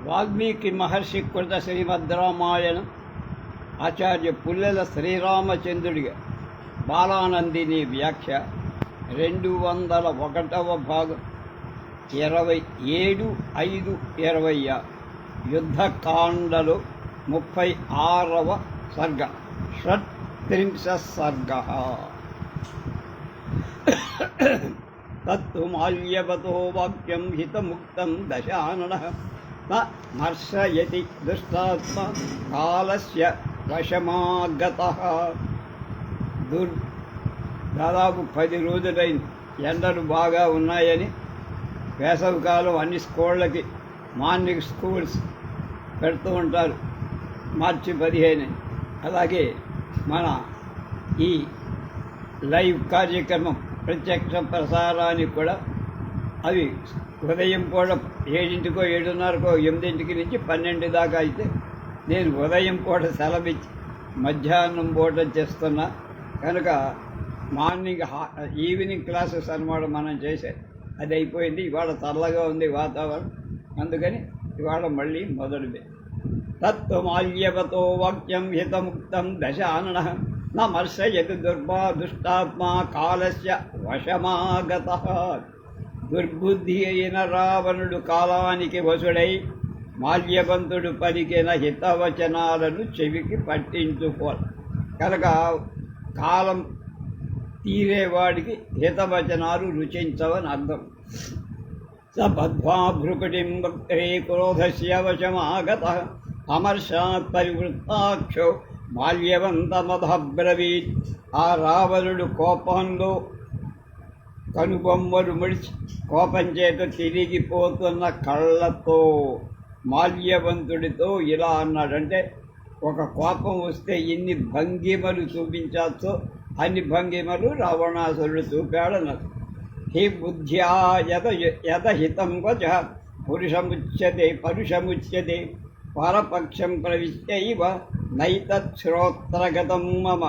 వాల్మీకి మహర్షి కృత శ్రీమద్రామాయణం ఆచార్య పుల్లెల శ్రీరామచంద్రుడిగా బాలానందిని వ్యాఖ్య 201వ భాగం 27/5/20 యుద్ధకాండలో 36వ సర్గ షట్త్రింశ సర్గ తత్తు మాల్యవతో వాక్యం హితముక్తం దశాననః మర్షయతి దుష్టాత్మ కాలస్య వశమాగతః. దాదాపు 10 రోజులైంది. ఎండలు బాగా ఉన్నాయని వేసవికాలం అన్ని స్కూళ్ళకి మార్నింగ్ స్కూల్స్ పెడుతూ ఉంటారు మార్చి 15. అలాగే మన ఈ లైవ్ కార్యక్రమం ప్రత్యక్ష ప్రసారానికి కూడా అవి ఉదయం పూట 7కో 7:30కో 8 నుంచి 12 దాకా అయితే నేను ఉదయం పూట సెలవిచ్చి మధ్యాహ్నం పూట చేస్తున్నా కనుక మార్నింగ్ ఈవినింగ్ క్లాసెస్ అన్నమాట మనం చేసేది. అది అయిపోయింది. ఇవాళ చల్లగా ఉంది వాతావరణం, అందుకని ఇవాళ మళ్ళీ మొదలుదే. తత్వమాల్యవతో వాక్యం హితముక్తం దశాననః నమర్షయతి దుష్టాత్మా కాలస్య వశమాగతః. దుర్బుద్ధి అయిన రావణుడు కాలానికి వశుడై మాల్యవంతుడు పలికిన హితవచనాలను చెవికి పట్టించుకో. కనుక కాలం తీరేవాడికి హితవచనాలు రుచించవని అర్థం. స బద్ధ్వా భ్రుకుటిం వక్త్రే క్రోధస్య వశమాగతః అమర్షాత్ పరివృత్తాక్షో మాల్యవంతమధబ్రవీత్. ఆ రావణుడు కోపంలో కనుబొమ్మలు ముడిచి కోపం చేత తిరిగిపోతున్న కళ్ళతో మాల్యవంతుడితో ఇలా అన్నాడంటే, ఒక కోపం వస్తే ఎన్ని భంగిమలు చూపించచ్చో అన్ని భంగిమలు రావణాసురుడు చూపాడన్నారు. హి బుద్ధ్యా యతహితం వచ పురుషముచ్యతే పరుషముచ్యతే పరపక్షం ప్రవిశ్యైవ నైతశ్రోత్రగతం మమ.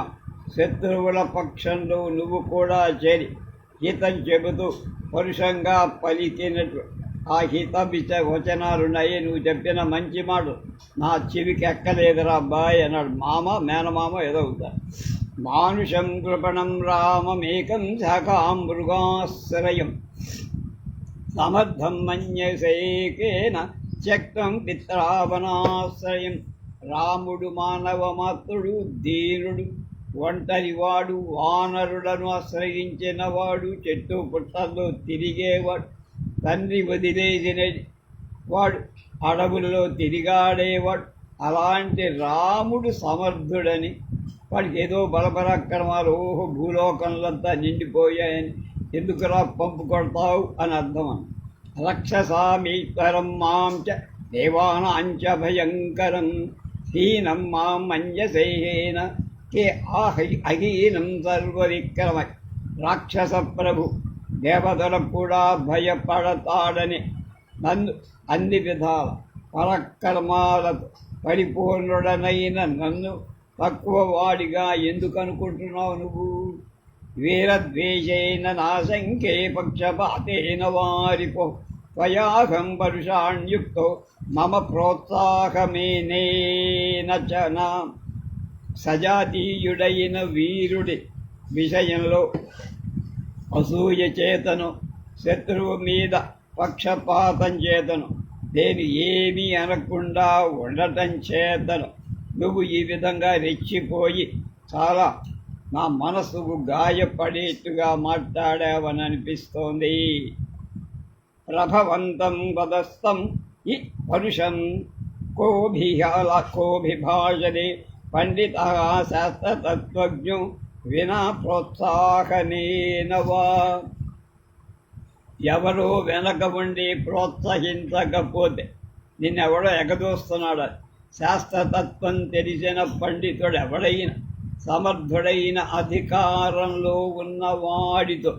శత్రువుల పక్షంలో నువ్వు కూడా చేరి హితం చెబుతూ పరుషంగా పలికినట్టు ఆ హిత వచనాలున్నాయి. నువ్వు చెప్పిన మంచి మాట నా చెవికి ఎక్కలేదురా అబ్బాయి అన్నాడు. మేనమామ ఏదో అవుతారు. మానుషం కృపణం రామమేకం శాఖాం మృగాశ్రయం సమర్థం మన్యసేకేన త్యక్తం పిత్రావనాశ్రయం. రాముడు మానవమాత్రుడు, దీనుడు, ఒంటరివాడు, వానరులను ఆశ్రయించిన వాడు, చెట్టు పుట్టల్లో తిరిగేవాడు, తండ్రి వదిలేసిన వాడు, అడవులలో తిరిగాడేవాడు. అలాంటి రాముడు సమర్థుడని, వాడికి ఏదో బలపరాక్రమాలు భూలోకంలంతా నిండిపోయాయని ఎందుకురా పంపు కొడతావు అని అర్థం. రక్షసామీశ్వరం మాం చ దేవానాంచ భయంకరం హీనం మాం మన్యసేన కే అహీనం సర్వవిక్రమ. రాక్షస ప్రభు దేవతలకు కూడా భయపడతాడని నన్ను అన్ని విధాల పరక్రమాలతో పరిపూర్ణుడనైన నన్ను తక్కువ వాడిగా ఎందుకు అనుకుంటున్నావు నువ్వు? వీరద్వేషేన నాశంకే పక్షపాతేన వారిపో త్వయాహం పరుషాణ్యుక్తో మమ ప్రోత్సాహమేనేన చ నా. సజాతీయుడైన వీరుడి విషయంలో అసూయ చేతను, శత్రువు మీద పక్షపాతం చేతను, దేని ఏమీ అనకుండా ఉండటం చేతను నువ్వు ఈ విధంగా రెచ్చిపోయి చాలా నా మనసుకు గాయపడేట్టుగా మాట్లాడావని అనిపిస్తోంది. ప్రభవంతం వదస్తం ఈ పరుషం కోభిభాషతే పండిత శాస్త్రతత్వజ్ఞో వినా ప్రోత్సాహనేనవా. ఎవరో వెనక ఉండి ప్రోత్సహించకపోతే నిన్నెవడో ఎగదోస్తున్నాడు. శాస్త్రతత్వం తెలిసిన పండితుడు ఎవడైనా, సమర్థుడైన అధికారంలో ఉన్నవాడితో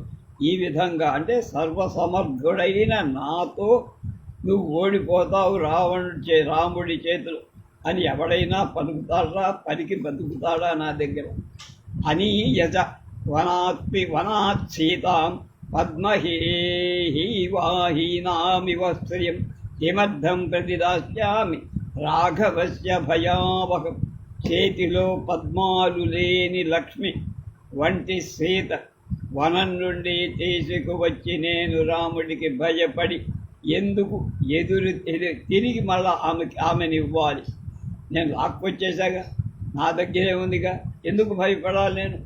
ఈ విధంగా అంటే సర్వసమర్థుడైన నాతో నువ్వు ఓడిపోతావు రాముడి చేతులు అని ఎవడైనా పలుకుతాడా? పలికి బతుకుతాడా నా దగ్గర? అని యజ వనాత్ సీతాం పద్మహేహి వాహీనామివ స్త్రియం కిమర్థం ప్రతిదాస్యామి రాఘవస్య భయావహం. చేతిలో పద్మాలు లేని లక్ష్మి వంటి సీత వనం నుండి తీసుకువచ్చి నేను రాముడికి భయపడి ఎందుకు తిరిగి మళ్ళా ఆమెని ఇవ్వాలి? నేను లాక్కొచ్చేసాగా, నా దగ్గరే ఉందిగా, ఎందుకు భయపడాలి నేను?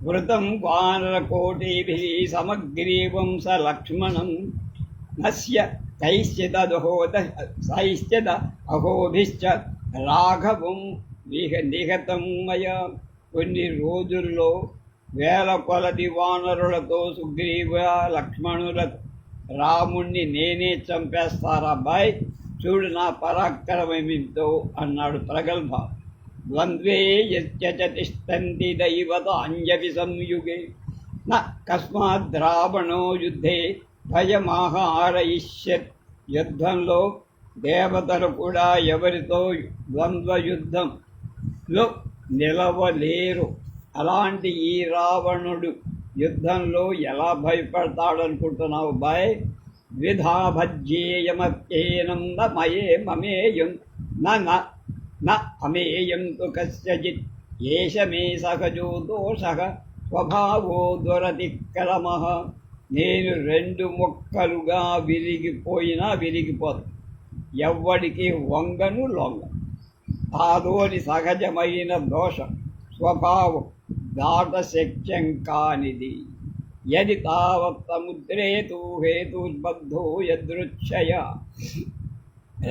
వృతం వానరకోటిభి సమగ్రీవం స లక్ష్మణం నస్య సైశ్చిద అహోభిశ్చ రాఘవం నిహతం మయా. కొన్ని రోజుల్లో వేల కొలది వానరులతో సుగ్రీవ లక్ష్మణులతో రాముణ్ణి నేనే చంపేస్తారబ్బాయ్, చూడు నా పరాక్రమమేమిటో అన్నాడు ప్రగల్భ. ద్వంద్వే యతిష్టంతి దైవతాంజపి సంయుగే న కస్మాద్ రావణో యుద్ధే భయమాహారయిష్యత్. యుద్ధంలో దేవతలు కూడా ఎవరితో ద్వంద్వ యుద్ధంలో నిలవలేరు. అలాంటి ఈ రావణుడు యుద్ధంలో ఎలా భయపడతాడనుకుంటున్నావు బాయ్? ద్విధా భజ్యేయమప్యేనం న మమేయం న అమేయం తు కస్యచిత్ ఏష మే సహజో దోషః స్వభావో దురతిక్రమః. నేను రెండు ముక్కలుగా విరిగిపోతాను, ఎవ్వడికి వంగను లొంగను. ఆదోని సహజమైన దోషం స్వభావం దాట శక్యం కానిది. యది తావత్ సముద్రే తు హేతుర్బద్ధో యదృచ్ఛయ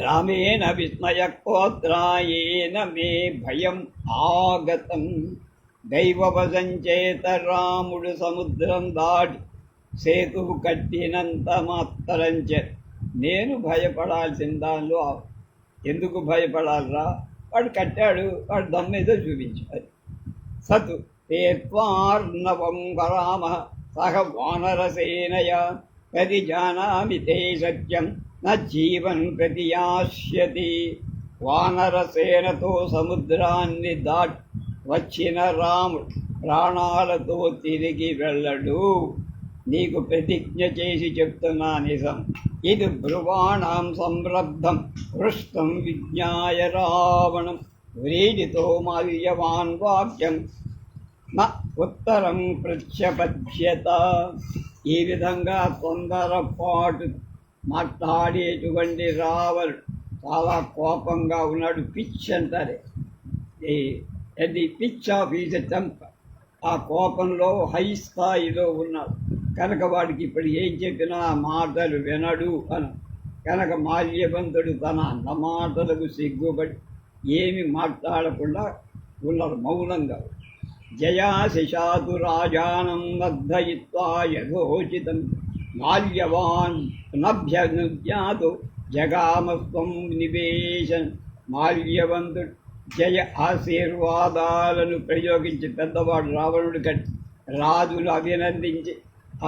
రామేణ విస్మయక్పోత్రాయేన మే భయం ఆగతం. దైవవశంచేత రాముడు సముద్రం దాటి సేతువు కట్టినంత మాత్రంచ నేను భయపడాల్సిన దానిలో ఎందుకు భయపడాలరా? వాడు కట్టాడు, వాడు దమ్మేదో చూపించాడు. సతు తీర్వార్ణవం రామ సహ వానరసేనయ ప్రతిజానామి తే సత్యం న జీవన్ ప్రతియాస్యతి. వానరసేనతో సముద్రాన్ని దాటి వచ్చిన రాముడు ప్రాణాలతో తిరిగి వెళ్ళడు. నీకు ప్రతిజ్ఞ చేసి చెప్తున్నా నిజం. ఇది బ్రువాణం సంరబ్ధం పృష్టం విజ్ఞాయ రావణం వ్రీడితో మాల్యవాన్ వాక్యం న ఉత్తరం ప్రత్యపద్యత. ఈ విధంగా తొందరపాటు మాట్లాడేటువంటి రావణుడు చాలా కోపంగా ఉన్నాడు. పిచ్ అంటారే, అది pitch of is a temper. ఆ కోపంలో హై స్థాయిలో ఉన్నాడు కనుక వాడికి ఇప్పుడు ఏం చెప్పినా మాటలు వినడు అని. కనుక మాల్యవంతుడు తన అన్న మాటలకు సిగ్గుపడి ఏమి మాట్లాడకుండా ఉన్నారు, మౌనంగా. జయాశిషాతు రాజానం బద్ధయిత్వా యథోచితం మాల్యవాన్ నభ్యనుజ్ఞాతు జగామస్వం నివేశన్. మాల్యవంతుడు జయ ఆశీర్వాదాలను ప్రయోగించి పెద్దవాడు రావణుడు కట్టి రాజులు అభినందించి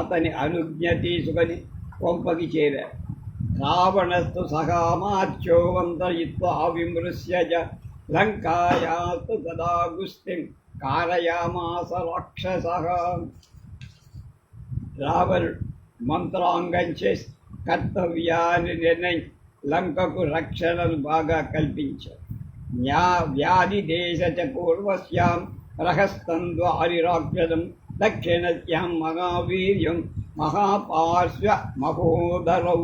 అతని అనుజ్ఞ తీసుకొని కొంపకి చేరారు. రావణస్తు సహామార్చో వంతయిత్వా విమృశ్య లంకాయాస్తు తదా గుస్తిం కారయామాస రాక్షసః. రావణుడు మంత్రాంగం చేసి కర్తవ్యాన్ని నిర్ణయించి లంకకు రక్షణను బాగా కల్పించారు. వ్యాధి దేశ పూర్వస్యాం రహస్తం ద్వారిరాక్షసం దక్షిణస్యాం మహావీర్యం మహాపార్శ్వ మహోదరౌ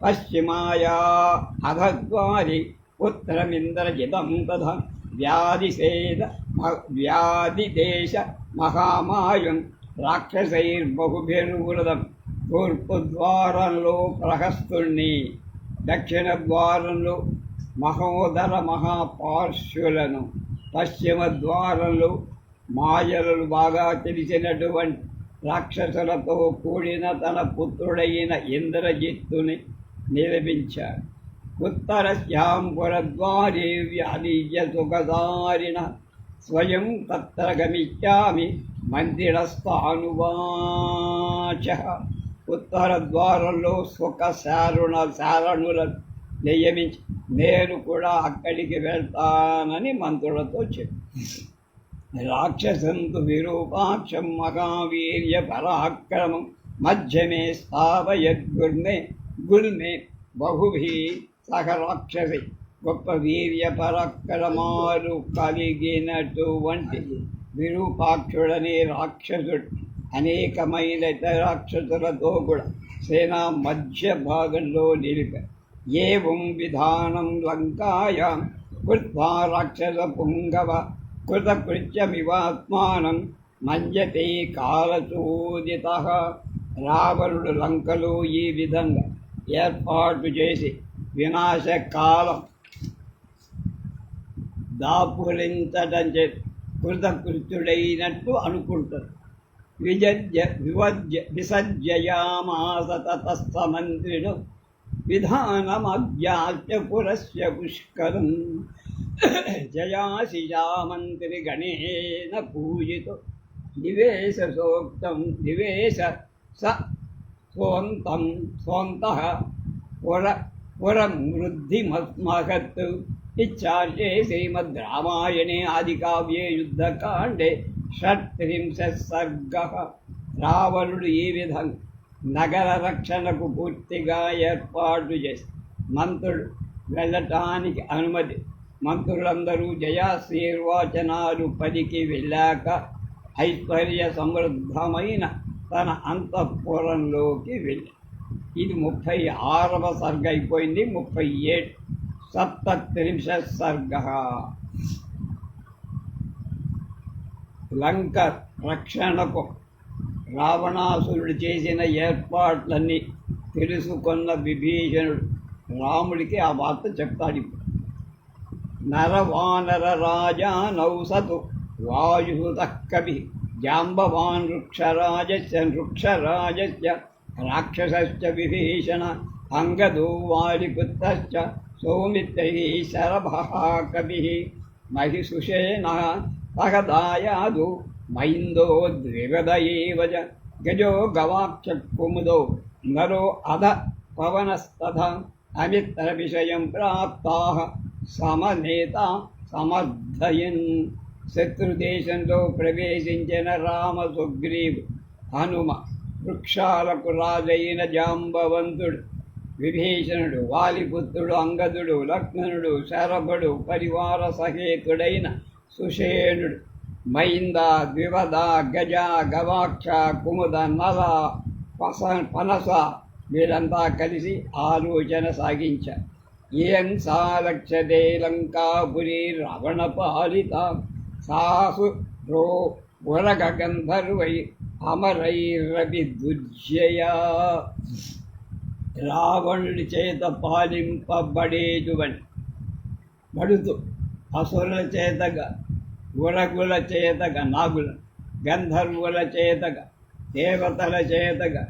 పశ్చిమాయా అధద్వారి ఉత్తరమింద్రజితం తథా వ్యాధిదేశ మహామాయం రాక్షసైర్బహుభిర్వృతం. తూర్పు ద్వారంలో ప్రహస్తుణ్ణి, దక్షిణ ద్వారంలో మహోదర మహాపార్శ్వులను, పశ్చిమ ద్వారంలో మాయలు బాగా తెలిసినటువంటి రాక్షసులతో కూడిన తన పుత్రుడైన ఇంద్రజిత్తుని నిలపించాడు. ఉత్తరస్యాం పురద్వారే వ్యాధీయ సుఖదారిణ స్వయం తత్ర గమిష్యామి మందిరస్థానువాచ. ఉత్తర ద్వారంలో సుఖ శారణులను నియమించి నేను కూడా అక్కడికి వెళ్తానని మంత్రులతో చెప్పి. రాక్షసంతు విరూపాక్షం మహావీర్య పరాక్రమం మధ్యమే స్థావయద్గుర్మే గుల్మే బహుభి సహ రాక్షసి గొప్ప వీర్య పరాక్రమాలు కలిగినటువంటి విరూపాక్షుడనే రాక్షసుడు అనేకమైన ఇతర రాక్షసులతో కూడా సేనా మధ్య భాగంలో నిలిపారు. ఏం విధానం లంకాయాం కృత్వా రాక్షస పుంగవ కృతకృత్యమివాత్మానం మన్యతే కాలచోదిత. రావణుడు లంకలో ఈ విధంగా ఏర్పాటు చేసి వినాశకాలం దాపురించడం చేసి కృతకృత్యుడైనట్టు అనుకుంటారు. విసర్జయామాస తతస్థమంత్రిడు విధానమజ్ఞాత్య పురస్య పుష్కరం. జయాశిషామంత్రి గణేన పూజితో నివేశ సోక్తం నివేశ స స్వంతం స్వంతః పురం వృద్ధిమహత్. ఇచ్చార్షే శ్రీమద్ రామాయణే ఆదికావ్యే యుద్ధకాండే 36 సర్గః. రావణుడు ఈ విధంగా నగర రక్షణకు పూర్తిగా ఏర్పాటు చేసి మంత్రుడు వెళ్ళటానికి అనుమతి. మంత్రులందరూ జయాశీర్వచనాలు పలికి వెళ్ళాక ఐశ్వర్య సమృద్ధమైన తన అంతఃపురంలోకి వెళ్ళి. ఇది 36వ సర్గ అయిపోయింది. 37 37 సర్గ. లంక రక్షణకు రావణాసురుడు చేసిన ఏర్పాట్లన్నీ తెలుసుకున్న విభీషణుడు రాముడికి ఆ వార్త చెప్తాడు. ఇప్పుడు నరవానర రాజా నౌసతు వాయుసుత కవి జాంబవాన్ వృక్షరాజస్య రాక్షసశ్చ విభీషణ అంగదో వాలిపుత్రశ్చ సౌమిత్రై శరభః కవిః మహిషుషేణః సహదాయాదు మైందో ద్విగద ఏవ గజో గవాక్ష కుముదో నరో అధ పవనస్తథా అమిత్ర విషయం ప్రాప్తాః సమనేత సమర్థయన్. శత్రుదేశంలో ప్రవేశించిన రామ సుగ్రీవు హనుమ వృక్షాలకు రాజైన జాంబవంతుడు విభీషణుడు వాలిపుత్రుడు అంగదుడు లక్ష్మణుడు శరభుడు పరివార సహేతుడైన సుషేణుడు మైంద ద్వివద గజ గవాక్ష కుముద నల పనస వీరంతా కలిసి ఆలోచన సాగించారు. ఏం సా లక్ష్యతే లంకాపురి రావణ పాలిత సాసు రో ఉరగ గంధర్వై అమరైరవి దుర్జయ. రావణుడి చేత పాలింపబడుతూ అసురుల చేతగా ఉరగుల చేతగా నాగుల గంధర్వుల చేతగా దేవతల చేతగా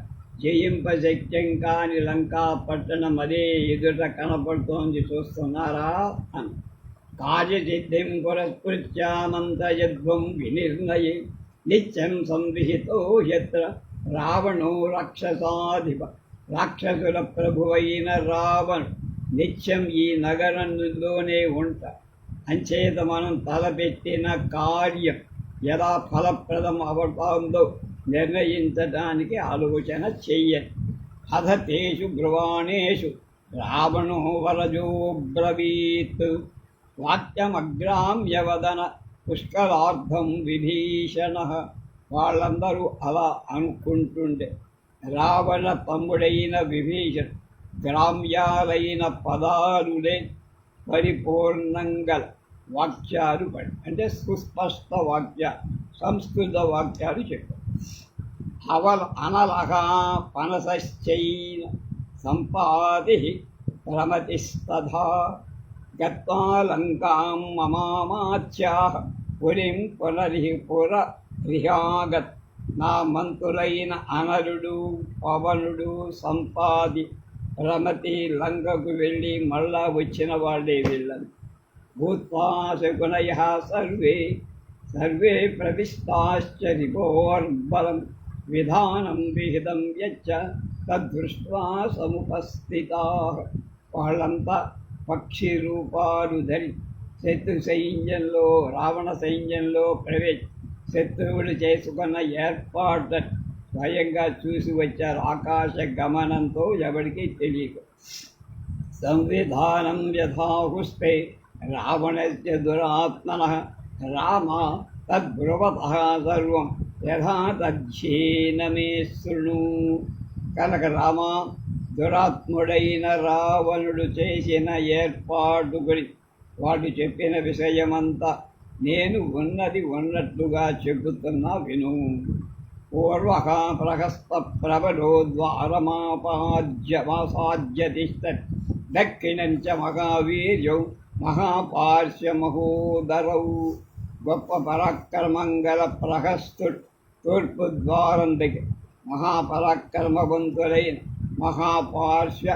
జయింపశక్యం కాని లంకా పట్టణం అదే ఎదుట కనపడుతోంది, చూస్తున్నారా అని. కార్యసిద్ధిం పురస్కృత్యామంతయధ్వం వినిర్ణయే నిత్యం సంవిహితో యత్ర రావణో రాక్షసాధిప. రాక్షసుల ప్రభువైన రావణు నిత్యం ఈ నగరంలోనే ఉంటా. అంచేత మనం తలపెట్టిన కార్యం ఎలా ఫలప్రదం అవుతుందో నిర్ణయించడానికి ఆలోచన చెయ్యను. అథ తేషు బ్రువాణేషు రావణో వరజో బ్రవీత్ వాక్యమగ్రామ్యవదన పుష్కరార్థం విభీషణ. వాళ్ళందరూ అలా అనుకుంటుండే. రావణ తమ్ముడైన విభీషణ గ్రామ్యాలైన పదాలులే పరిపూర్ణంగా వాక్యాలు అంటే సుస్పష్ట వాక్యాలు, సంస్కృత వాక్యాలు చెప్పారు. అనలహ పనసశ్చైన సంపాది ప్రమతిస్తథా గత్వా లంకాం మమామాచ్యాః పురిం పునరిహాగత్. నా మంత్రులైన అనలుడు పవనుడు సంపాది ప్రమతి లంకకు వెళ్ళి మళ్ళా వచ్చిన వాళ్ళే వీళ్ళని. భూత్వా శకునయః సర్వే సర్వే ప్రవిష్టాశ్చ రిపోర్బలం విధానం విహితం యచ్చ తద్దృష్ట్వా సముపస్థితాః. వాళ్ళంతా పక్షి రూపాలు ధరి శత్రు సైన్యంలో రావణ సైన్యంలో శత్రువులు చేసుకున్న ఏర్పాటు స్వయంగా చూసి వచ్చారు. ఆకాశ గమనంతో ఎవరికి తెలియదు. సంవిధానం యథాహుస్తే రావణస్య దురాత్మనః రామ తద్బ్రువతః సర్వం యథా తజ్జేన మే శృణు. కనుక రామ, దురాత్ముడైన రావణుడు చేసిన ఏర్పాటు గురించి వాడు చెప్పిన విషయమంతా నేను ఉన్నది ఉన్నట్లుగా చెబుతున్నా విను. పూర్వః ప్రహస్త ప్రబలో ద్వారమాపాద్యమాసాద్య తిష్టత్ దక్షిణం చ మహావీర్యౌ మహాపార్శ్వమహోదరౌ. గొప్ప పరాక్రమం గల ప్రహస్తుడు తూర్పు ద్వారం దగ్గర, మహాపరాక్రమవంతులైన మహాపార్శ్వ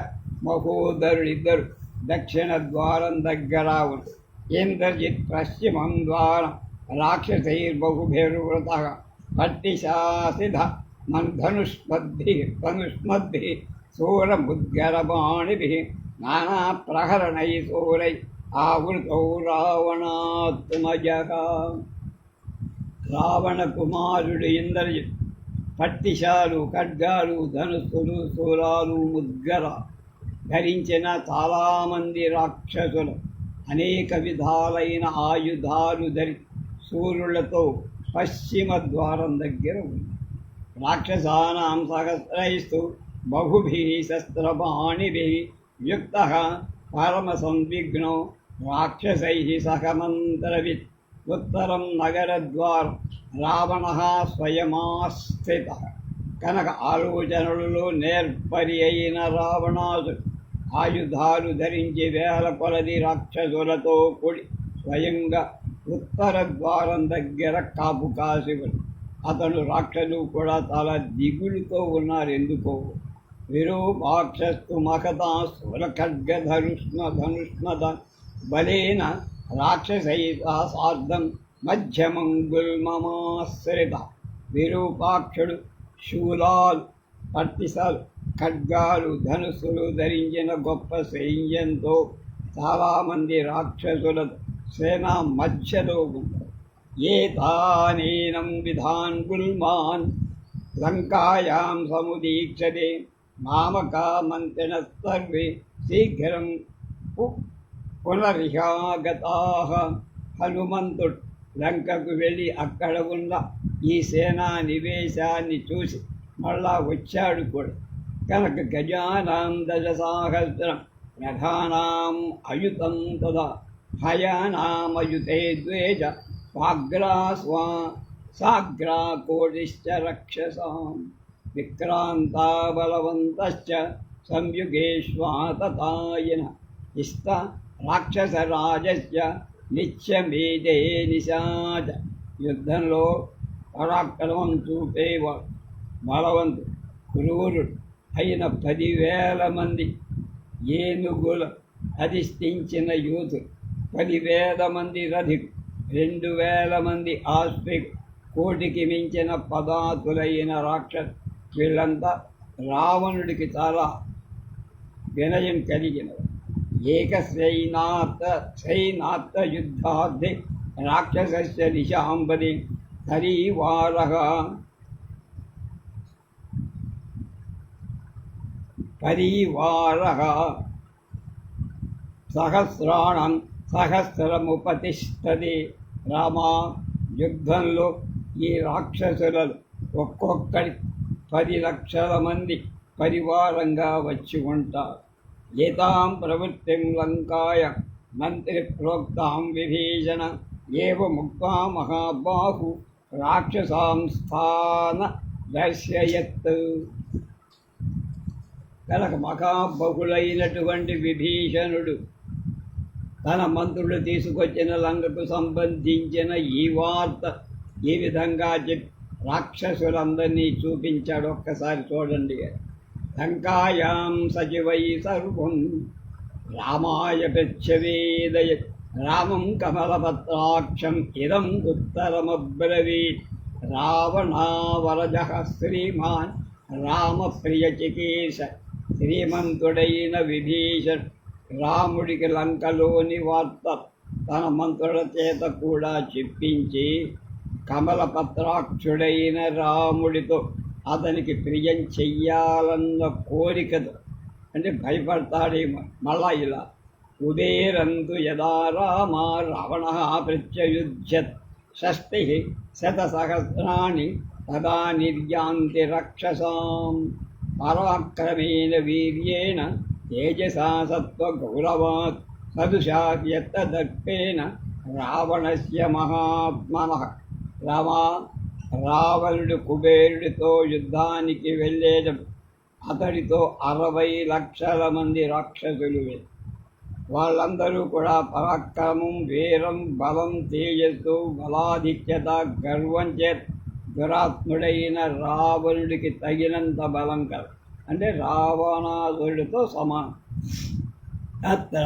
మహోదరుడిద్దరు దక్షిణ ద్వారం దగ్గర ఉంది. ఇంద్రజిత్ పశ్చిమం ద్వారం రాక్షసైర్బహుభిర్వృతః పట్టిశాసిధ ధనుష్మద్భిः శూరముద్గరబాణిభిః నానాప్రహరణైः శూరైः ఆవృతౌ రావణాత్మజః. రావణ కుమారుడు ఇంద్రజిత్ పట్టిశాలు, ఖడ్గాలు, ధనుస్సులు, శూలాలు, ముద్గర ధరించిన చాలామంది రాక్షసులు అనేక విధాలైన ఆయుధాలు ధరి సూర్యులతో పశ్చిమ ద్వారం దగ్గర ఉంది. రాక్షసానాం సహస్రైస్తు బహుభిః శస్త్రబాణిభిః యుక్తః పరమ సంవిఘ్నో రాక్షసైః సహమంత్రవిత్. ఉత్తరం నగరద్వారం రావణః స్వయమాస్థితః. కనుక ఆలోచనలలో నేర్పరి అయిన రావణాసుడు ఆయుధాలు ధరించి వేల కొలది రాక్షసులతో కూడి స్వయంగా ఉత్తర ద్వారం దగ్గర కాపు కాసివుడు. అతను రాక్షసులు కూడా చాలా దిగులుతో ఉన్నారు. ఎందుకో విరూపాక్షస్తు మహతా స్థూలఖడ్గధనుష్మద బలేన రాక్షసైతా సార్ధం మధ్యమంగుల్మమాశ్రిత. విరూపాక్షుడు శూలాలు, పట్టిసలు, ఖడ్గాలు, ధనుస్సులు ధరించిన గొప్ప సైన్యంతో చాలామంది రాక్షసుల సేనా మధ్యలో ఉంటారు. ఏతానేనం విధాన్ గుల్మాన్ లంకాయాం సముదీక్షతే మామకా మంత్రిణ సర్వే శీఘ్రం పునరిహాగతాః. హనుమంతుడు లంకకు వెళ్ళి అక్కడ ఉన్న ఈ సేనా నివేశాన్ని చూసి మళ్ళా వచ్చాడు కూడా. కనుక గజానాం దశసాహస్రం రథానాం అయుతం తదా హయానామయుతే ద్వేష సాగ్రా కోటిశ్చ రక్షసాం విక్రాంతా బలవంతశ్చ సంయుగేష్వాతతాయన ఇష్ట రాక్షసరాజస్య నిత్యమేదే నిశాచ. యుద్ధంలో పరాక్రమం చూపేవాడు బలవంతుడు క్రూరుడు అయిన 10,000 మంది ఏనుగుల అధిష్ఠించిన యూతులు, 10,000 మంది రథికులు, 2,000 మంది ఆశ్వికులు, 1,000,000కి మించిన పదాతులైన రాక్షసు. వీళ్ళంతా రావణుడికి చాలా వినయం కలిగినవారు. ఏకసైనాత్త యుద్ధార్థే రాక్షసస్య నిశాంబది హరివారః సహస్రాణం సహస్రముపతిష్టది. రామా, యుద్ధంలో ఈ రాక్షసులలో ఒక్కొక్కడి 10 లక్షల మంది పరివారంగా వచ్చి ఉంటారు. ఏతాం ప్రవృత్తిం లంకాయ మంత్రి ప్రోక్తాం విభీషణ ఏవ ముక్తా మహాబాహు రాక్షసాం స్థాన దర్శయత్. కనుక మహాబహులైనటువంటి విభీషణుడు తన మంత్రులు తీసుకొచ్చిన లంకకు సంబంధించిన ఈ వార్త ఈ విధంగా చెప్పి రాక్షసులందరినీ చూపించాడు. ఒక్కసారి చూడండి. లంకాయాం సచివై సర్వం రామాయ ప్రచ్చవేదయ రామం కమలపత్రాక్షం ఇదం ఉత్తరమబ్రవీత్. రావణావరజః శ్రీమాన్ రామప్రియచికీర్ష. శ్రీమంతుడైన విభీషణ్ రాముడికి లంకలోని వార్త తన మంత్రుల చేత కూడా చెప్పించి కమలపత్రాక్షుడైన రాముడితో అతనికి ప్రియం చెయ్యాలన్న కోరికతో అంటే భయపడతాడే. మళ్ళా ఇలా కుబేరంతు యదా రామ రావణ ప్రత్యయుధ్యత్ 60 శతసహస్రాణి తదా నిర్యాంతి రక్షసాం పరాక్రమేణ వీర్యేణ తేజసా సత్వగౌరవాత్ సదుషా యత్తదర్పేణ రావణస్య మహాత్మనః. రావణుడు కుబేరుడితో యుద్ధానికి వెళ్ళేటప్పుడు అతడితో 60 లక్షల మంది రాక్షసులు. వాళ్ళందరూ కూడా పరాక్రమం, వీరం, బలం, తేజస్సు, బలాధిక్యత, గర్వం చేత దురాత్ముడైన రావణుడికి తగినంత బలం కల, అంటే రావణాసురుడితో సమానం. అత్ర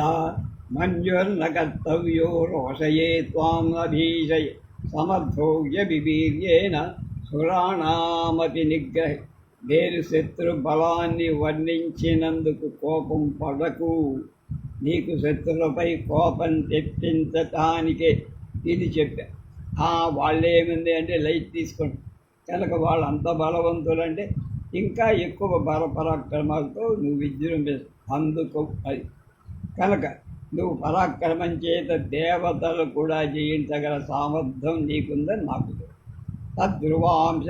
మంజుర్న కర్తవ్యో రోషయే త్వాం అభీషయ సమర్థోగ్య వివీర్యేణ సురాణామతి నిగ్రహ. వేరు శత్రు బలాన్ని వర్ణించినందుకు కోపం పడకు. నీకు శత్రులపై కోపం తెప్పించటానికే ఇది చెప్పా. వాళ్ళేముంది అంటే లైట్ తీసుకోండి కనుక వాళ్ళు అంత బలవంతులంటే ఇంకా ఎక్కువ పరాక్రమాలతో నువ్వు విజృంభిస్తావు. అందుకు అది కనుక నువ్వు పరాక్రమం చేత దేవతలు కూడా జయించగల సామర్థ్యం నీకుందని నాకు తద్ధ్రువాంశ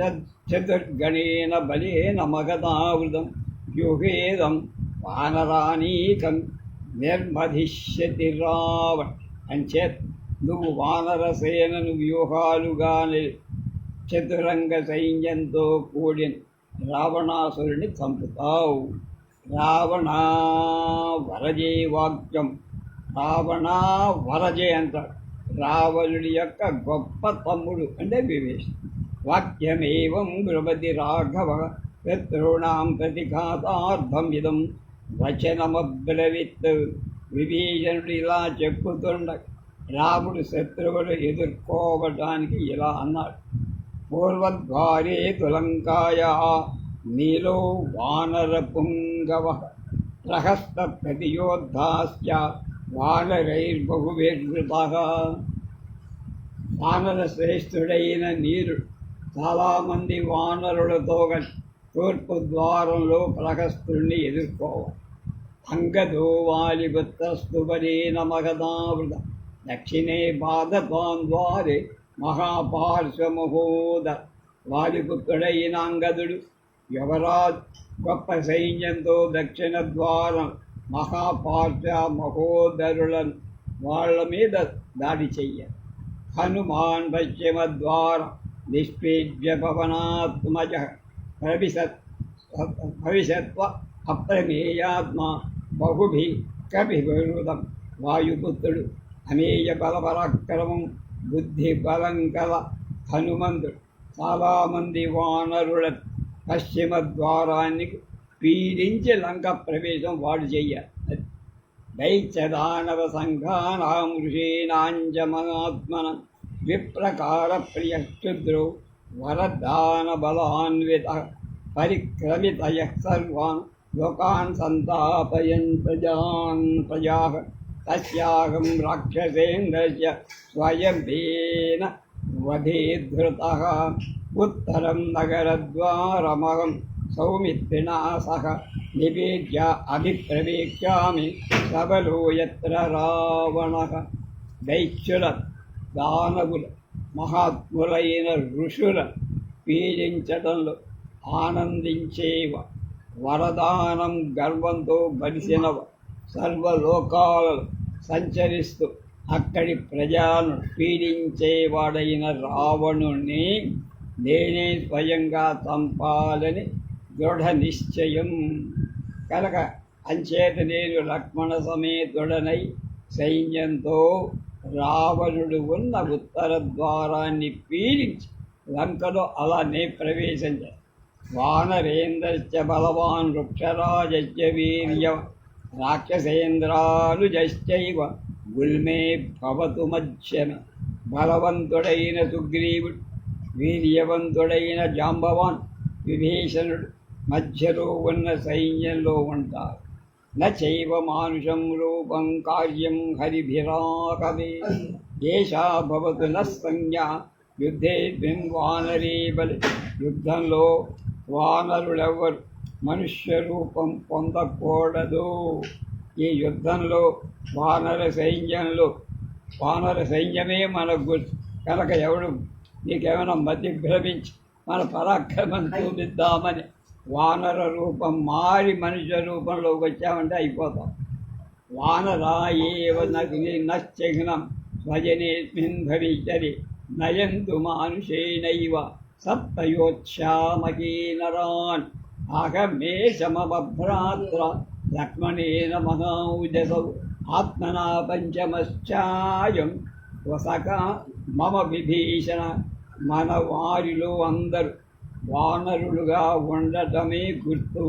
చతుర్గణేన బలేన మగదావృతం వ్యూహేదం వానరానీకం నిర్మధిష్యతి రావణ. అంచేత్ నువ్వు వానరసేనను వ్యూహాలుగానే చతురంగ సైన్యంతో కూడిన రావణాసురుని చంపుతావు. రావణ వరజే వాక్యం. రావణ వరజే అంటాడు. రావణుడి యొక్క గొప్ప తమ్ముడు అంటే విభీషణుడు. వాక్యమేవం బ్రువతి రాఘవ శత్రుణాం ప్రతిఘాతార్థం ఇదం వచనమబ్రవిత్. విభీషణుడు ఇలా చెప్పుతుండ రాముడు శత్రువులు ఎదుర్కోవటానికి ఇలా అన్నాడు. పూర్వద్వారే తులంకాయా నీలో వానరపుంగవ ప్రహస్త ప్రతియోద్ధాస్య వానరైర్బహుభిర్వృతః. వానర శ్రేష్ఠుడైన నీరుడు చాలామంది వానరులతో తూర్పు ద్వారంలో ప్రహస్తుడిని ఎదుర్కోవాలి. అంగదో వాలిపుత్రస్తుబలేన మగదావృత దక్షిణే బాధతాన్ ద్వారే మహాపార్శ్వమహోద. వాలిపుత్రుడైన అంగదుడు యువరాజ్ గొప్ప సైన్యంతో దక్షిణ ద్వారం మహాపార్శ్వ మహోదరులను వాళ్ళ మీద దాడి చెయ్యాలి. హనుమాన్ పశ్చిమ ద్వారం నిష్పీడ్య పవనాత్మజ భవిష్యత్వ అప్రమేయాత్మ బహుభి కపివృతం. వాయుపుత్రుడు అమేయ బలపరాక్రమం బుద్ధి బలం కల హనుమంతుడు చాలామంది వానరుల పశ్చిమ ద్వారానికి పీడించి లంక ప్రవేశం వాడు చెయ్యాలి. దైత్యదానవ సంఘానాం ఋషీణాంజమనాత్మనం విప్రకార ప్రియక్షుద్రో వరదాన బలాన్విత పరిక్రమితయ సర్వాన్ లోకాన్ సంతాపయన్ ప్రజాః. తస్యాహం రాక్షసేంద్రస్య స్వయంభేన వధేధృతః. ఉత్తరం నగరద్వారమహం సౌమిత్రిణా సహ నివేద్య అభిప్రవేక్ష్యామి సబలో యత్ర రావణః. దైత్యుల, దానవుల, మహాత్ములైన ఋషుల పీడించడంలో ఆనందించేవ, వరదానం గర్వంతో బలిసినవ, సర్వలోకాలలో సంచరిస్తూ అక్కడి ప్రజలను పీడించేవాడైన రావణుణ్ణి నేనే స్వయంగా చంపాలని దృఢ నిశ్చయం కనుక అంచేత నేను లక్ష్మణ సమేతుడనై సైన్యంతో రావణుడు ఉన్న ఉత్తర ద్వారాన్ని పీడించి లంకలో అలానే ప్రవేశించాడు. వానరేంద్రశ్చ బలవాన్ వృక్షరాజశ్చ వీర్యం రాక్షసేంద్రానుజశ్చైవ గుల్మే భవతు మధ్యన. బలవంతుడైన సుగ్రీవుడు, వీర్యవంతుడైన జాంబవాన్, విభీషణుడు మధ్యలో ఉన్న సైన్యంలో ఉంటారు. నైవ మానుషం రూపం కార్యం హరిభిరాకవే ఏషా భవతు న సంజ్ఞా యుద్ధే వానరే బలి. యుద్ధంలో వానరులెవ్వరు మనుష్య రూపం పొందకూడదు. ఈ యుద్ధంలో వానర సైన్యమే మనకు గుర్తు కనుక ఎవడు నీకేమైనా మతి భ్రమించి మన పరాక్రమం చూపిద్దామని వానర రూపం మారి మనుష్య రూపంలోకి వచ్చామంటే అయిపోతాం. వానరా ఏవ నశ్చగ్నం స్వజనేస్మిన్ భవిష్యతి నయంతు మానుషేనైవ సప్తయోత్స్యామహీ నరాన్ అహమేషమభ్రాత్ర లక్ష్మణేన మహాౌజసౌ ఆత్మనా పంచమశ్చాయం వసక మమ విభీషణ. మన వారిలో అందరూ వానరులుగా ఉండటమే గుర్తు.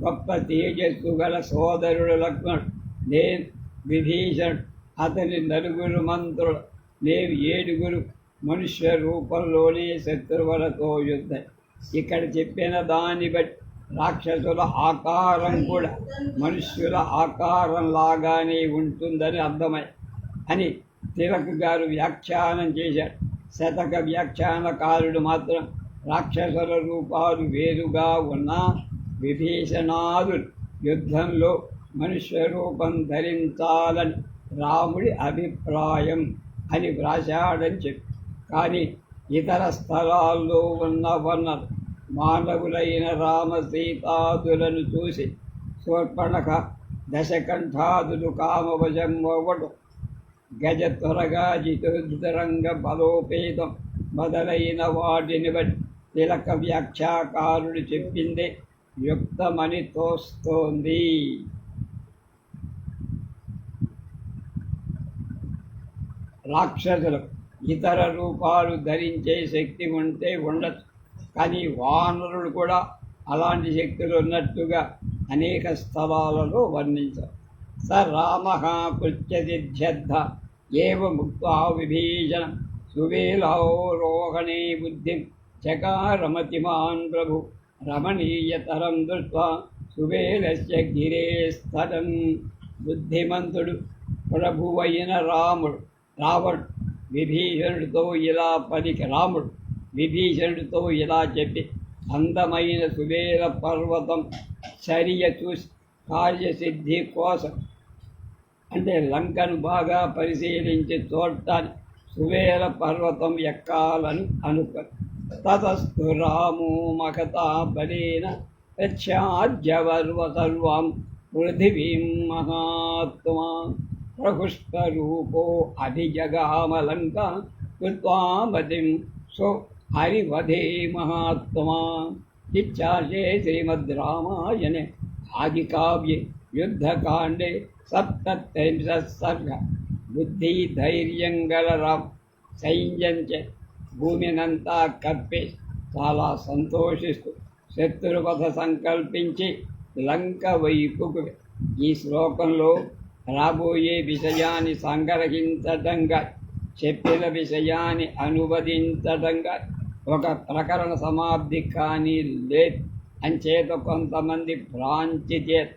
గొప్ప తేజస్సు గల సోదరుడు లక్ష్మణుడు, నేను విభీషణుడు, అతని 9 మంత్రులు, నేను 7 మనుష్య రూపంలోనే శత్రువులతో యుద్ధం. ఇక్కడ చెప్పిన దాన్ని బట్టి రాక్షసుల ఆకారం కూడా మనుష్యుల ఆకారం లాగానే ఉంటుందని అర్థమై అని తిలక్ గారు వ్యాఖ్యానం చేశారు. శతక వ్యాఖ్యానకారుడు మాత్రం రాక్షసుల రూపాలు వేరుగా ఉన్న విభీషణాదులు యుద్ధంలో మనుష్య రూపం ధరించాలని రాముడి అభిప్రాయం అని వ్రాశాడని చెప్పి, కానీ ఇతర స్థలాల్లో ఉన్న వర్ణలు మానవులైన రామసీతాదులను చూసి శూర్పణఖ దశకంఠాదులు కామవశం అవ్వడం, గజ త్వరగా జితురంగ బలోపేతం మొదలైన వాటిని బట్టి తిలక వ్యాఖ్యాకారుడు చెప్పిందే యుక్తమని తోస్తోంది. రాక్షసులు ఇతర రూపాలు ధరించే శక్తి ఉంటే ఉండొచ్చు, కానీ వానరులు కూడా అలాంటి శక్తులు ఉన్నట్టుగా అనేక స్థలాలలో వర్ణించారు. స రామ కృత్యసిద్ధ్యర్థ ఏవ ముక్తా విభీషణ సువేలారోహణే బుద్ధిం చకారమతిమాన్ ప్రభు రమణీయతరం దృష్ట్వా సువేలస్య గిరేస్తటం. బుద్ధిమంతుడు ప్రభువైన రాముడు విభీషణుడితో ఇలా చెప్పి అందమైన సువేల పర్వతం చర్య చూసి కార్యసిద్ధి కోసం అంటే లంకను బాగా పరిశీలించి చూడటానికి సువేల పర్వతం ఎక్కాలని అనుకుని తతస్తు రామో మఖతా బలేన ప్రత్యాజ్యవర్వ సర్వం పృథివీం మహాత్మా ప్రహుష్టరూపో అధిజగామలంక కృత్వామతిం సో హరివధే మహాత్మా. ఇత్యాశే శ్రీమద్ రామాయణే ఆదికావ్యే యుద్ధకాండే 37 సర్గ. బుద్ధి ధైర్యం గల రామ్ సైన్యంచే భూమినంతా కప్పి చాలా సంతోషిస్తూ శత్రువధ సంకల్పించి లంక వైపుకు. ఈ శ్లోకంలో రాబోయే విషయాన్ని సంగ్రహించటంగా చెప్పిన విషయాన్ని అనువదించటంగా ఒక ప్రకరణ సమాప్తి కానీ లేదు. అంచేత కొంతమంది భ్రాంతి చేత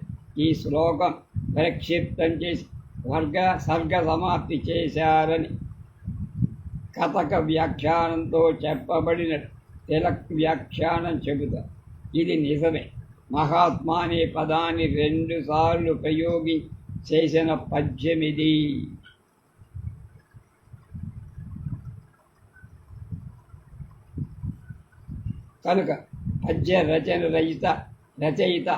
ఈ శ్లోకం ప్రక్షిప్తం చేసి సర్గ సమాప్తి చేశారని కథక వ్యాఖ్యానంతో చెప్పబడిన తిలక్ వ్యాఖ్యానం చెబుతారు. ఇది నిజమే. మహాత్మా అనే పదాన్ని 2 సార్లు ప్రయోగించి చేసిన పద్యం ఇది. కనుక పద్య రచయిత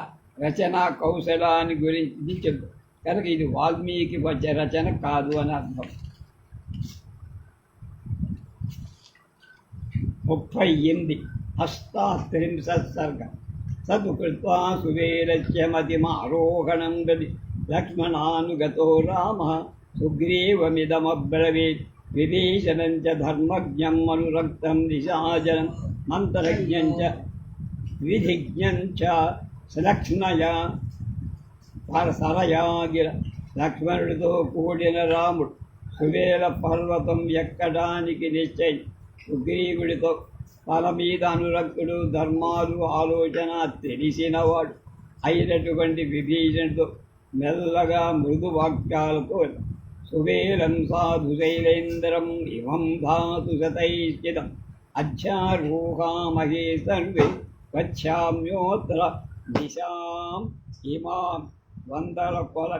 రచనా కౌశలాన్ని గురించి చెప్పు. కనుక ఇది వాల్మీకి పద్య రచన కాదు అని అర్థం. 38 అష్టాత్రింశత్ సర్గ. సత్కృత్వా సువేలస్య మతిమారోహణం గది లక్ష్మణానుగతో రామః సుగ్రీవమిదమబ్రవీత్ విభీషణం చ ధర్మజ్ఞం అనురక్తం నిశాచరం మంత్రజ్ఞం చ విధిజ్ఞం చ సలక్ష్మయా సరయాగిర. లక్ష్మణుడితో కూడిన రాముడు సువేల పర్వతం ఎక్కడానికి నిశ్చయి సుగ్రీవుడితో తల మీద అనురక్తుడు ధర్మాలు ఆలోచన తెలిసినవాడు అయినటువంటి విభీషణుడితో మెల్లగా మృదు వాక్యాలతో సువేలం సాధు శైలేంద్రం ఇవం ధాతు శతైశ్చితం అధ్యారోహామహే సర్వే వచ్చామ్యోత్ర దిశాం ఇమాం వందల కొల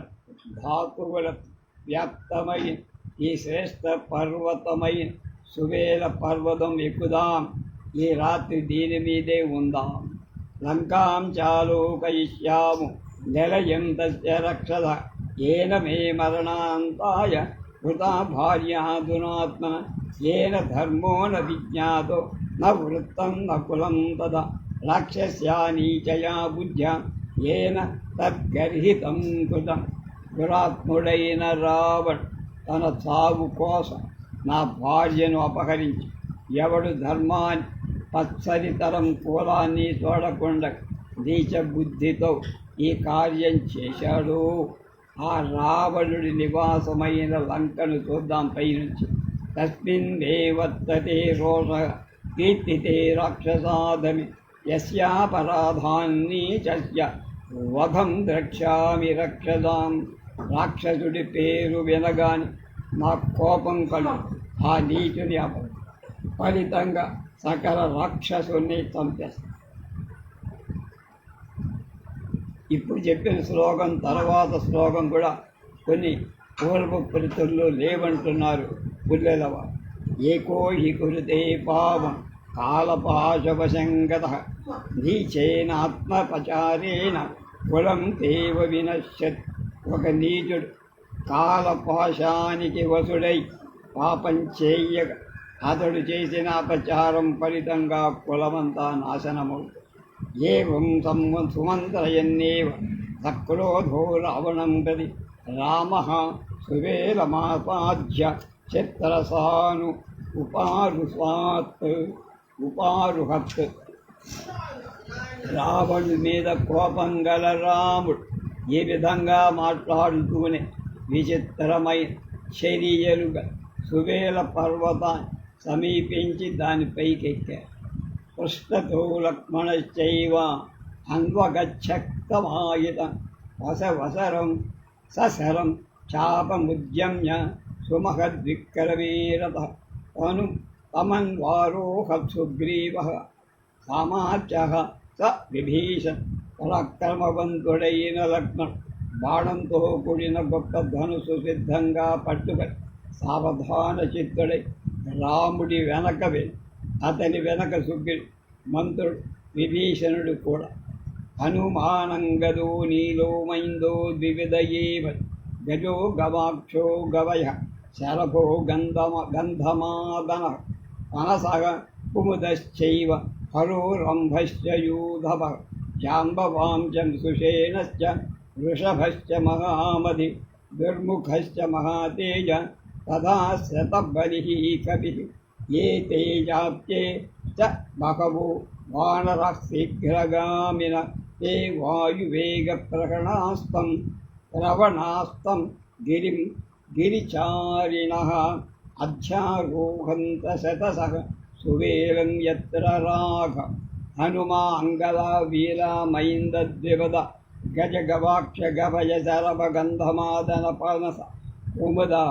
ధాతువుల వ్యాప్తమైన ఈ శ్రేష్ఠ పర్వతమైన సువేల పర్వతం ఎక్కుదాం. ఈ రాత్రి దీని మీదే ఉందాం. లంకాం చాలోకయిష్యాము నిలయం తస్య రక్షద ఏన మే మరణాంతాయ వృతా భార్యాదునాత్మ ఏన ధర్మో న విజ్ఞాతో న వృత్తం న కులం తదా రాక్షస్యా నీచయా బుద్ధ్యా ఏన తద్గర్హితం కృతం. దురాత్ముడైన రావణ్ తన సాగు కోసం నా భార్యను అపహరించి ఎవడు ధర్మాన్ని పచ్చనితరం కులాన్ని చూడకుండా నీచ బుద్ధితో ఈ కార్యం చేశాడు. ఆ రావణుడి నివాసమైన లంకను చూద్దాం పైనుంచి. తస్మిన్ దేవత్తతే రోష కీర్తితే రాక్షసాదమి యస్యాపరాధాన్ని చస్య వధం ద్రక్ష్యామి రక్షసాం. రాక్షసుడి పేరు వినగాని నా కోపం కలు ఆ నీచుని ఫలితంగా సకల రాక్షసుని చంపేస్తాను. ఇప్పుడు చెప్పిన శ్లోకం తర్వాత శ్లోకం కూడా కొన్ని పూర్వ పరితుల్లో లేవంటున్నారు పుల్లెలవ. ఏకో హి కురుతే పాపం కాలపాశవశంగత నీచేన ఆత్మపచారేణ కులం తేవ వినశ్యత్. ఒక నీచుడు కాలపాశానికి వసుడై పాపం చేయక అతడు చేసిన అపచారం ఫలితంగా కులమంతా నాశనమవుతుంది. ఏం సుమంత్రయన్నేవ సక్రోధో రావణం ప్రతి రామ సువేలమాసాధ్య చిత్రసాను ఉపారుహత్. రావణుడి మీద కోపం గల రాముడు ఈ విధంగా మాట్లాడుతూనే విచిత్రమైన శరీరుగా సువేల పర్వతాన్ని సమీపించి దానిపైకెక్కారు. పృష్ఠతో లక్ష్మణశ్చైవ అన్వగచ్చక్తమాయుతం వసవసరం ససరం చాపముద్యమ్య సుమహద్విక్రమీరత తను తమన్వారోహత్ సుగ్రీవః సామార్చః స విభీషణ్. పరాక్రమవంతుడైన లక్ష్మణ్ బాణంతో కూడిన గొప్ప ధనుసు సిద్ధంగా పట్టుకొని సావధాన చిత్తుడై రాముడి వెనక వెళ్ళి అతని వెనక సుగ్రీవుడు మంత్రుడు విభీషణుడు కూడా. హనుమానంగదో నీలోమైందో ద్వివిధయేవ గజో గవాక్షో గవయ శరభో గంధమాదన మనసగ కుముదశ్చైవ హరో రంభశ్చ యూధవ జాంబవాంశం సుషేణశ్చ వృషభశ్చ మహామతి దుర్ముఖశ్చ మహాతేజ తథా శతబలిః కవిః ఏ తేజాప్తే చ బహవో వానరః శీఘ్రగామిన ते वायुवेगप्रहणास्तं रवणास्तं गिरिं गिरिचारिणः अध्यारोहन्त शतशः सुवेलं यत्र राघ हनुमाङ्गदा वीरामैन्दद्विपद गजगवाक्षगभयशरभगन्धमादनपनस कुमुदा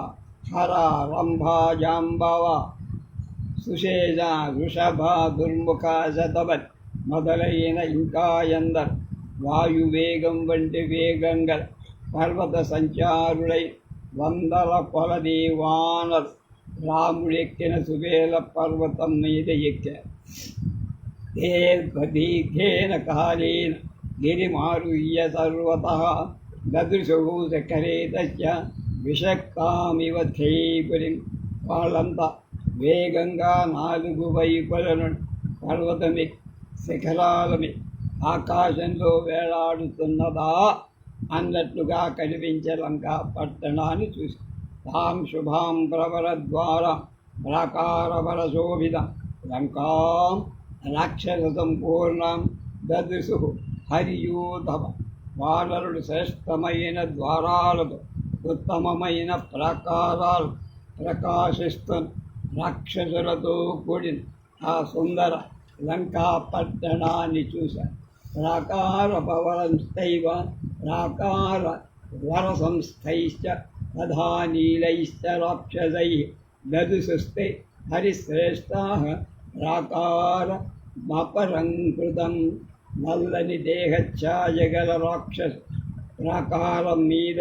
हरा रम्भा जाम्बवा సుషేజ వృషభ దుర్ముఖ శతవత్ మొదలైన ఇంకా ఎందరు వాయువేగం వంటి వేగంగా పర్వత సంచారుడై వందల కొలది వానరు రాముడెక్కిన సువేల పర్వతం మీద ఎక్కారు. దీర్ఘేన కాలేన గిరిమారుహ్య సర్వతః దదృశుః శఖరే తస్య విషక్తామివ థేపురిం. వాళ్ళంతా వేగంగా నాలుగు వైపులను పర్వతమి శిఖరాలమి ఆకాశంలో వేలాడుతున్నదా అన్నట్లుగా కనిపించే లంకా పట్టణాన్ని చూసి తాం శుభాం ప్రవరద్వార ప్రాకారవరశోభిత లంకాం రాక్షస సంపూర్ణం దదృశు హరియూధవ. వానరుడు శ్రేష్టమైన ద్వారాలతో ఉత్తమమైన ప్రాకారాలు ప్రకాశిస్తున్న రాక్షసులతో కూడిన ఆ సుందర లంకా పట్టణాన్ని చూశారు. ప్రాకార పవరంస్థైవ ప్రాకార వరసంస్థైశ్చ తథా నీలైశ్చ రాక్షసైః దదుసుస్తే హరిశ్రేష్టాః ప్రాకార మపరంకృతం నల్లని దేహఛాయగల రాక్షస ప్రాకారం మీద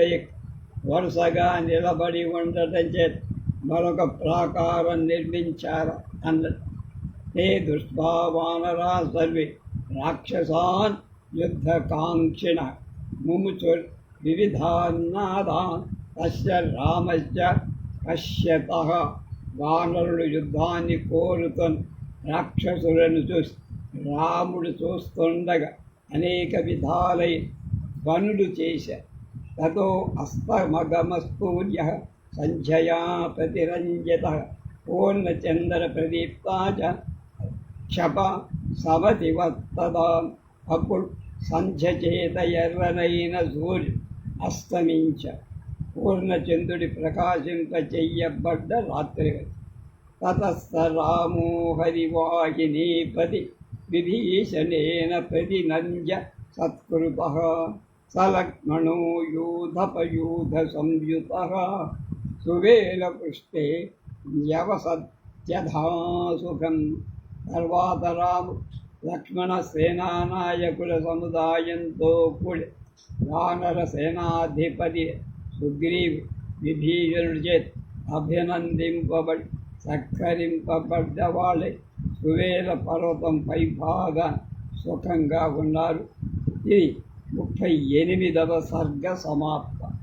వరుసగా నిలబడి ఉండటం చేత మరొక ప్రాకారం నిర్మించారు అన్నది. ते दुष्भावानरा सर्वे राक्षसान् युद्धकाङ्क्षिणः मुमुचुर्विविधान्नादान् तस्य रामस्य पश्यतः. వానరులు యుద్ధాన్ని కోరుతున్న రాక్షసులను చూసి రాముడు చూస్తుండగా అనేక విధాలై పనులు చేశారు. తతో అస్తమగమస్తూర్య సంధ్యయా ప్రతిరంజిత పూర్ణచంద్ర ప్రదీప్తా చ క్షప సమతివత్తదా. అప్పుడు సంధ్య చేత ఎర్రనైన సూర్యుడు అస్తమించ పూర్ణచంద్రుడి ప్రకాశింపచెయ్యబడ్డ రాత్రి. తతస్థ రామో హరివాహినీపతి విభీషణేన ప్రతినంజ సత్కృతః. సలక్ష్మణో యూధపయూధ సంయుతః సువేలపృష్ఠే వ్యవసత్యథా సుఖం. తర్వాత రాము లక్ష్మణ సేనానాయకుల సముదాయంతో కూడి వానర సేనాధిపతి సుగ్రీవు విభీషణుడి చేత అభినందింపబడి సత్కరింపబడ్డ వాళ్ళే సువేల పర్వతం పైభాగాన సుఖంగా ఉన్నారు. ఇది 38వ సర్గ సమాప్తం.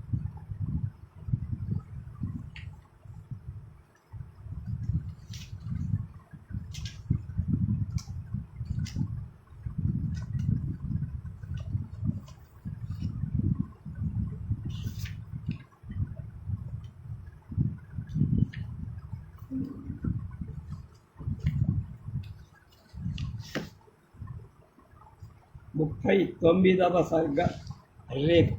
ముప్పై 39వ సర్గ రేపు.